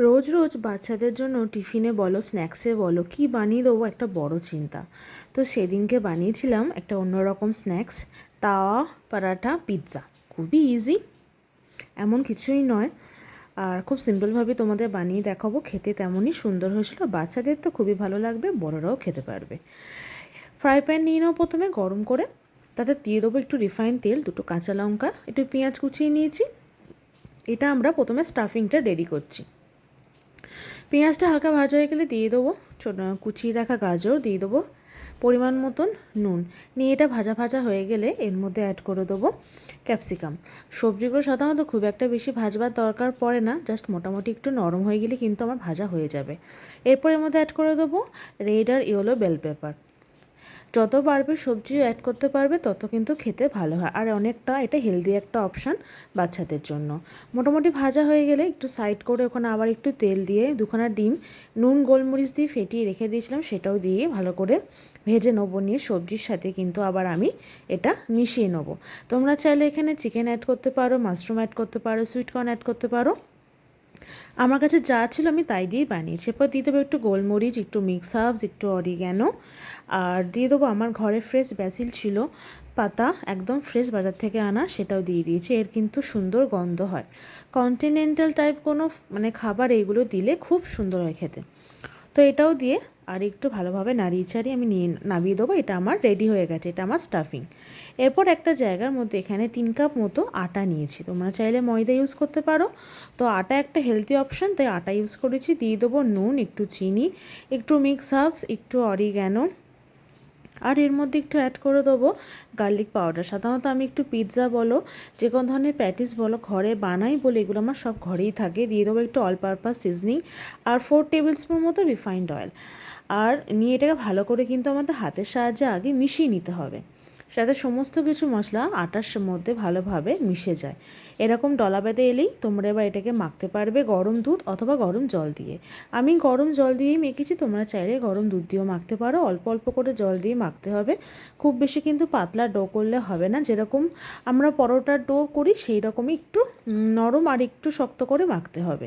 রোজ রোজ বাচ্চাদের জন্য টিফিনে বলো স্ন্যাক্সে বলো কী বানিয়ে দেবো একটা বড় চিন্তা। তো সেদিনকে বানিয়েছিলাম একটা অন্যরকম স্ন্যাক্স, তাওয়া পরাঠা পিৎজা। খুবই ইজি, এমন কিছুই নয়, আর খুব সিম্পলভাবে তোমাদের বানিয়ে দেখাবো। খেতে তেমনই সুন্দর হয়েছিল, বাচ্চাদের তো খুবই ভালো লাগবে, বড়রাও খেতে পারবে। ফ্রাই প্যান নিয়ে নাও প্রথমে গরম করে, তাতে দিয়ে দেবো একটু রিফাইন তেল, দুটো কাঁচা লঙ্কা, একটু পেঁয়াজ কুচিয়ে নিয়েছি। এটা আমরা প্রথমে স্টাফিংটা রেডি করছি। পেঁয়াজটা হালকা ভাজা হয়ে গেলে দিয়ে দেবো কুচিয়ে রাখা গাজর, দিয়ে দেবো পরিমাণ মতন নুন, নিয়ে এটা ভাজা ভাজা হয়ে গেলে এর মধ্যে অ্যাড করে দেবো ক্যাপসিকাম। সবজিগুলো সাধারণত খুব একটা বেশি ভাজবার দরকার পড়ে না, জাস্ট মোটামুটি একটু নরম হয়ে গেলে কিন্তু আমার ভাজা হয়ে যাবে। এরপর এর মধ্যে অ্যাড করে দেবো রেড আর ইয়েলো বেল পেপার। যত পারবে সবজি অ্যাড করতে পারবে তত কিন্তু খেতে ভালো হয়, আর অনেকটা এটা হেলদি একটা অপশান বাচ্চাদের জন্য। মোটামুটি ভাজা হয়ে গেলে একটু সাইড করে ওখানে আবার একটু তেল দিয়ে দুখানা ডিম নুন গোলমরিচ দিয়ে ফেটিয়ে রেখে দিয়েছিলাম, সেটাও দিয়ে ভালো করে ভেজে নেবো। নিয়ে সবজির সাথে কিন্তু আবার আমি এটা মিশিয়ে নেবো। তোমরা চাইলে এখানে চিকেন অ্যাড করতে পারো, মাশরুম অ্যাড করতে পারো, সুইট কর্ন অ্যাড করতে পারো। আমার কাছে যা ছিল আমি তাই দিয়েই বানিয়েছি। এরপর দিয়ে দেবো একটু গোলমরিচ, একটু মিক্স হার্বস, একটু অরিগ্যানো, আর দিয়ে দেবো আমার ঘরে ফ্রেশ ব্যাসিল ছিল পাতা, একদম ফ্রেশ বাজার থেকে আনা, সেটাও দিয়ে দিয়েছি। এর কিন্তু সুন্দর গন্ধ হয়। কন্টিনেন্টাল টাইপ কোনো খাবার এইগুলো দিলে খুব সুন্দর হয় খেতে। তো এটাও দিয়ে আর একটু ভালোভাবে নাড়িয়ে ছাড়িয়ে আমি নামিয়ে দেবো। এটা আমার রেডি হয়ে গেছে, এটা আমার স্টাফিং। এরপর একটা জায়গার মধ্যে এখানে 3 কাপ মতো আটা নিয়েছি, তোমরা চাইলে ময়দা ইউজ করতে পারো। তো আটা একটা হেলদি অপশান, তাই আটা ইউজ করেছি। দিয়ে দেবো নুন, একটু চিনি, একটু মিক্স হার্বস, একটু অরিগ্যানো, আর এর মধ্যে একটু অ্যাড করে দেবো গার্লিক পাউডার। সাধারণত আমি একটু পিৎজা বলো, যে কোনো ধরনের প্যাটিস বলো ঘরে বানাই বলে এগুলো আমার সব ঘরেই থাকে। দিয়ে দেবো একটু অল পারপাস সিজনিং আর 4 টেবিল স্পুন মতো রিফাইন্ড অয়েল। আর নিয়ে এটাকে ভালো করে কিন্তু আমাদের হাতের সাহায্যে আগে মিশিয়ে নিতে হবে, সাথে সমস্ত কিছু মশলা আটার মধ্যে ভালোভাবে মিশে যায়। এরকম ডলা বেঁধে এলেই তোমরা এবার এটাকে মাখতে পারবে গরম দুধ অথবা গরম জল দিয়ে। আমি গরম জল দিয়েই মেখেছি, তোমরা চাইলে গরম দুধ দিয়েও মাখতে পারো। অল্প অল্প করে জল দিয়ে মাখতে হবে, খুব বেশি কিন্তু পাতলা ডো করলে হবে না। যেরকম আমরা পরোটার ডো করি সেই রকমই একটু নরম আর একটু শক্ত করে মাখতে হবে।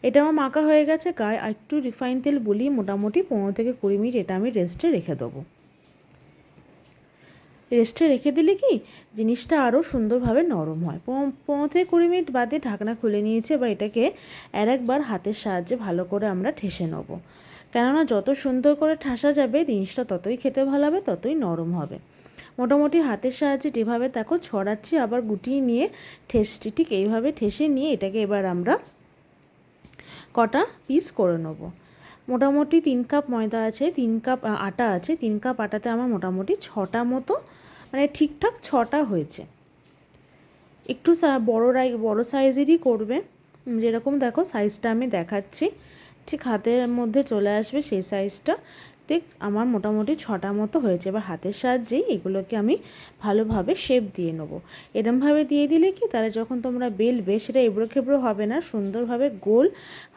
এটা আমার মাখা হয়ে গেছে, গায়ে একটু রিফাইন তেল বুলিয়ে মোটামুটি 15 থেকে 20 মিনিট এটা আমি রেস্টে রেখে দেবো। রেস্টে রেখে দিলে কি জিনিসটা আরও সুন্দরভাবে নরম হয়। 15 থেকে 20 মিনিট বাদে ঢাকনা খুলে নিয়েছে, বা এটাকে একবার হাতের সাহায্যে ভালো করে আমরা ঠেসে নেব। কেননা যত সুন্দর করে ঠাসা যাবে জিনিসটা ততই খেতে ভালো হবে, ততই নরম হবে। মোটামুটি হাতের সাহায্যে যেভাবে দেখো ছড়াচ্ছি আবার গুটিয়ে নিয়ে ঠেসছি, ঠিক এইভাবে ঠেসে নিয়ে এটাকে এবার আমরা কটা পিস করে নেব। মোটামুটি 3 কাপ ময়দা আছে, 3 কাপ আটা আছে, 3 কাপ আটাতে আমার মোটামুটি 6টা মতো ঠিকঠাক 6টা হয়েছে। একটু বড় সাইজেরই করবে, যেরকম দেখো সাইজটা আমি দেখাচ্ছি ঠিক হাতের মধ্যে চলে আসবে সেই সাইজটা। ঠিক আমার মোটামুটি 6টা মতো হয়েছে। এবার হাতের সাহায্যেই এগুলোকে আমি ভালোভাবে শেপ দিয়ে নেবো। এরমভাবে দিয়ে দিলে কি তাহলে যখন তোমরা বেলবে সেটা এবড়ো খেবড়ো হবে না, সুন্দরভাবে গোল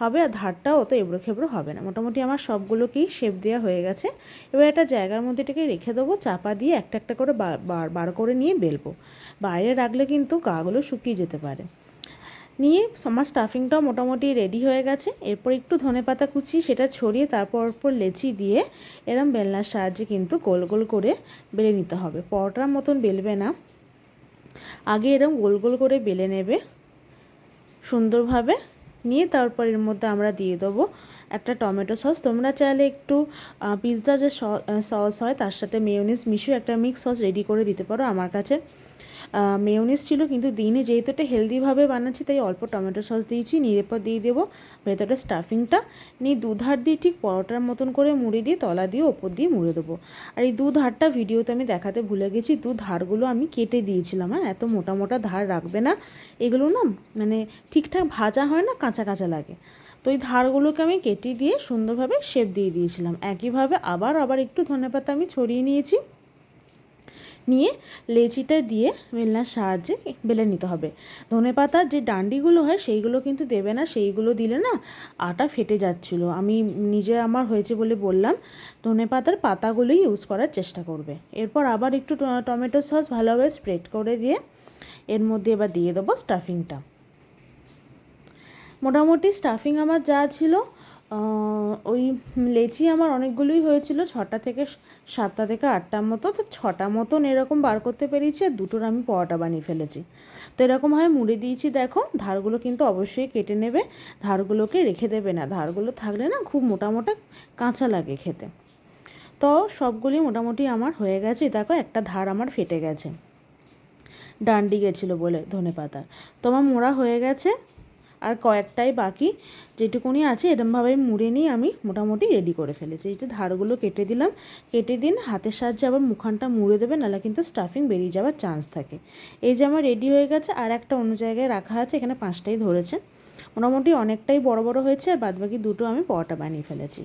হবে, আর ধারটাও অত এবড়ো খেবড়ো হবে না। মোটামুটি আমার সবগুলোকেই শেপ দেওয়া হয়ে গেছে। এবার একটা জায়গার মধ্যে এটাকে রেখে দেবো, চাপা দিয়ে একটা একটা করে বার করে নিয়ে বেলবো। বাইরে রাখলে কিন্তু গাগুলো শুকিয়ে যেতে পারে। নিয়ে আমার স্টাফিংটাও মোটামুটি রেডি হয়ে গেছে। এরপর একটু ধনেপাতা কুচি সেটা ছড়িয়ে তারপর লেচি দিয়ে এরম বেলনার সাহায্যে কিন্তু গোল গোল করে বেলে নিতে হবে। পরোটার মতন বেলবে না, আগে এরম গোল গোল করে বেলে নেবে সুন্দরভাবে। নিয়ে তারপর এর মধ্যে আমরা দিয়ে দেবো একটা টমেটো সস। তোমরা চাইলে একটু পিৎজা যে সস হয় তার সাথে মেয়োনিজ মিশিয়ে একটা মিক্স সস রেডি করে দিতে পারো। আমার কাছে মেয়োনিজ ছিল, কিন্তু দিনে যেহেতু এটা হেলদিভাবে বানাচ্ছি তাই অল্প টমেটো সস দিয়েছি। নিয়ে এরপর দিয়ে দেবো ভেতরে স্টাফিংটা। নিয়ে দুধার দিয়ে ঠিক পরোটার মতন করে মুড়ে দিয়ে তলা দিয়ে ওপর দিয়ে মুড়ে দেবো। আর এই ধারটা ভিডিওতে আমি দেখাতে ভুলে গেছি, ধারগুলো আমি কেটে দিয়েছিলাম। হ্যাঁ, এত মোটা মোটা ধার রাখবে না, এগুলো না ঠিকঠাক ভাজা হয় না, কাঁচা কাঁচা লাগে। তো এই ধারগুলোকে আমি কেটে দিয়ে সুন্দরভাবে শেপ দিয়ে দিয়েছিলাম। একইভাবে আবার একটু ধনেপাতা আমি ছড়িয়ে নিয়েছি, নিয়ে লেচিটা দিয়ে বেলনার সাহায্যে বেলে নিতে হবে। ধনেপাতার যে ডান্ডিগুলো হয় সেইগুলো কিন্তু দেবে না, সেইগুলো দিলে না আটা ফেটে যাচ্ছিলো। আমি নিজে আমার হয়েছে বলে বললাম, ধনেপাতার পাতাগুলোই ইউজ করার চেষ্টা করবে। এরপর আবার একটু টমেটো সস ভালোভাবে স্প্রেড করে দিয়ে এর মধ্যে এবার দিয়ে দেবো স্টাফিংটা। মোটামুটি স্টাফিং আমার যা ছিল ওই লেচি আমার অনেকগুলোই হয়েছিল, 6টা থেকে 7টা থেকে 8টার মতো, তো 6টা মতন এরকম বার করতে পেরেছি, আর 2টোর আমি পরোটা বানিয়ে ফেলেছি। তো এরকমভাবে মুড়ে দিয়েছি, দেখো ধারগুলো কিন্তু অবশ্যই কেটে নেবে, ধারগুলোকে রেখে দেবে না, ধারগুলো থাকলে না খুব মোটা মোটা কাঁচা লাগে খেতে। তো সবগুলি মোটামুটি আমার হয়ে গেছে, দেখো একটা ধার আমার ফেটে গেছে, ডান্ডি গেছিলো বলে ধনেপাতার। তো আমার মোড়া হয়ে গেছে, আর কয়েকটাই বাকি, যেটুকুনি আছে এরমভাবে মুড়ে নিয়ে আমি মোটামুটি রেডি করে ফেলেছি। এই যে ধারগুলো কেটে দিলাম, কেটে দিন হাতের সাহায্যে আবার মুখানটা মুড়ে দেবে, নাহলে কিন্তু স্টাফিং বেরিয়ে যাওয়ার চান্স থাকে। এই যে আমার রেডি হয়ে গেছে, আর একটা অন্য জায়গায় রাখা আছে, এখানে 5টাই ধরেছে, মোটামুটি অনেকটাই বড় বড় হয়েছে, আর বাদবাকি 2টো আমি পরোটা বানিয়ে ফেলেছি।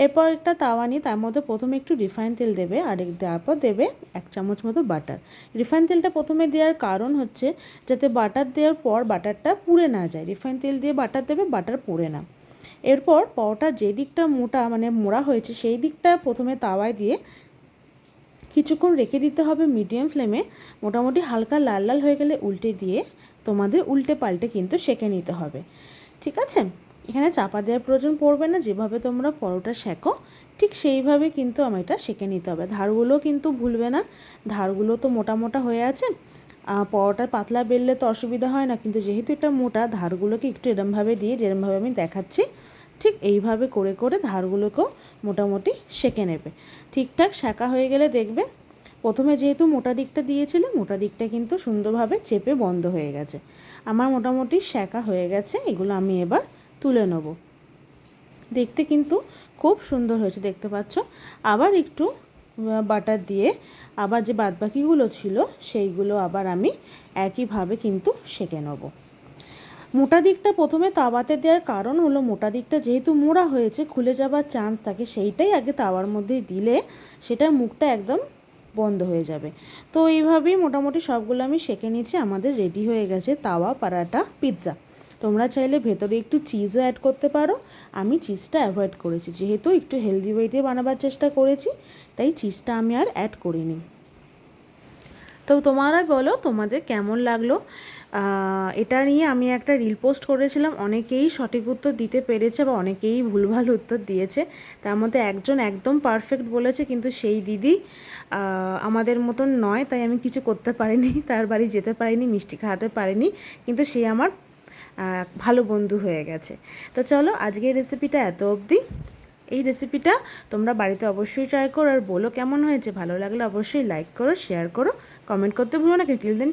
এরপর একটা তাওয়া নিয়ে তার মধ্যে প্রথমে একটু রিফাইন তেল দেবে, আর তারপর দেবে 1 চামচ মতো বাটার। রিফাইন তেলটা প্রথমে দেওয়ার কারণ হচ্ছে যাতে বাটার দেওয়ার পর বাটারটা পুড়ে না যায়, রিফাইন তেল দিয়ে বাটার দেবে, বাটার পুড়ে না। এরপর পরোটা যে দিকটা মোটা মানে মোড়া হয়েছে সেই দিকটা প্রথমে তাওয়ায় দিয়ে কিছুক্ষণ রেখে দিতে হবে মিডিয়াম ফ্লেমে, মোটামুটি হালকা লাল লাল হয়ে গেলে উল্টে দিয়ে তোমাদের উল্টে পাল্টে কিন্তু সেঁকে নিতে হবে, ঠিক আছে? এখানে চাপা দেওয়ার প্রয়োজন পড়বে না, যেভাবে তোমরা পরোটা সেঁকো ঠিক সেইভাবে কিন্তু আমার এটা সেঁকে নিতে হবে। ধারগুলো কিন্তু ভুলবে না, ধারগুলো তো মোটা মোটা হয়ে আছে, পরোটা পাতলা বেললে তো অসুবিধা হয় না, কিন্তু যেহেতু এটা মোটা, ধারগুলোকে একটু এরমভাবে দিয়ে যেরমভাবে আমি দেখাচ্ছি ঠিক এইভাবে করে করে ধারগুলোকেও মোটামুটি সেঁকে নেবে। ঠিকঠাক সেঁকা হয়ে গেলে দেখবে প্রথমে যেহেতু মোটা দিকটা দিয়েছিলে, মোটা দিকটা কিন্তু সুন্দরভাবে চেপে বন্ধ হয়ে গেছে। আমার মোটামুটি সেঁকা হয়ে গেছে, এগুলো আমি এবার তুলে নেব। দেখতে কিন্তু খুব সুন্দর হয়েছে, দেখতে পাচ্ছ। আবার একটু বাটার দিয়ে আবার যে বাদবাকিগুলো ছিল সেইগুলো আবার আমি একইভাবে কিন্তু সেঁকে নেব। মোটা দিকটা প্রথমে তাওয়াতে দেওয়ার কারণ হলো মোটা দিকটা যেহেতু মোড়া হয়েছে খুলে যাবার চান্স থাকে, সেইটাই আগে তাওয়ার মধ্যে দিলে সেটার মুখটা একদম বন্ধ হয়ে যাবে। তো এইভাবেই মোটামুটি সবগুলো আমি সেঁকে নিয়েছি, আমাদের রেডি হয়ে গেছে তাওয়া পরাটা পিৎজা। তোমরা চাইলে ভেতরে একটু চিজও অ্যাড করতে পারো, আমি চিজটা অ্যাভয়েড করেছি, যেহেতু একটু হেলদি ওয়েতে বানাবার চেষ্টা করেছি তাই চিজটা আমি আর অ্যাড করিনি। তো তোমরা বলো তোমাদের কেমন লাগলো। এটা নিয়ে আমি একটা রিল পোস্ট করেছিলাম, অনেকেই সঠিক উত্তর দিতে পেরেছে বা অনেকেই ভুলভাল উত্তর দিয়েছে, তার মধ্যে একজন একদম পারফেক্ট বলেছে, কিন্তু সেই দিদি আমাদের মতন নয়, তাই আমি কিছু করতে পারিনি, তার বাড়ি যেতে পারিনি, মিষ্টি খাওয়াতে পারিনি, কিন্তু সে আমার ভালো বন্ধু হয়ে গেছে। তো চলো আজকের রেসিপিটা এত অবধি। এই রেসিপিটা তোমরা বাড়িতে অবশ্যই ট্রাই করো, আর বলো কেমন হয়েছে। ভালো লাগলে অবশ্যই লাইক করো, শেয়ার করো, কমেন্ট করতে ভুলো না। Till then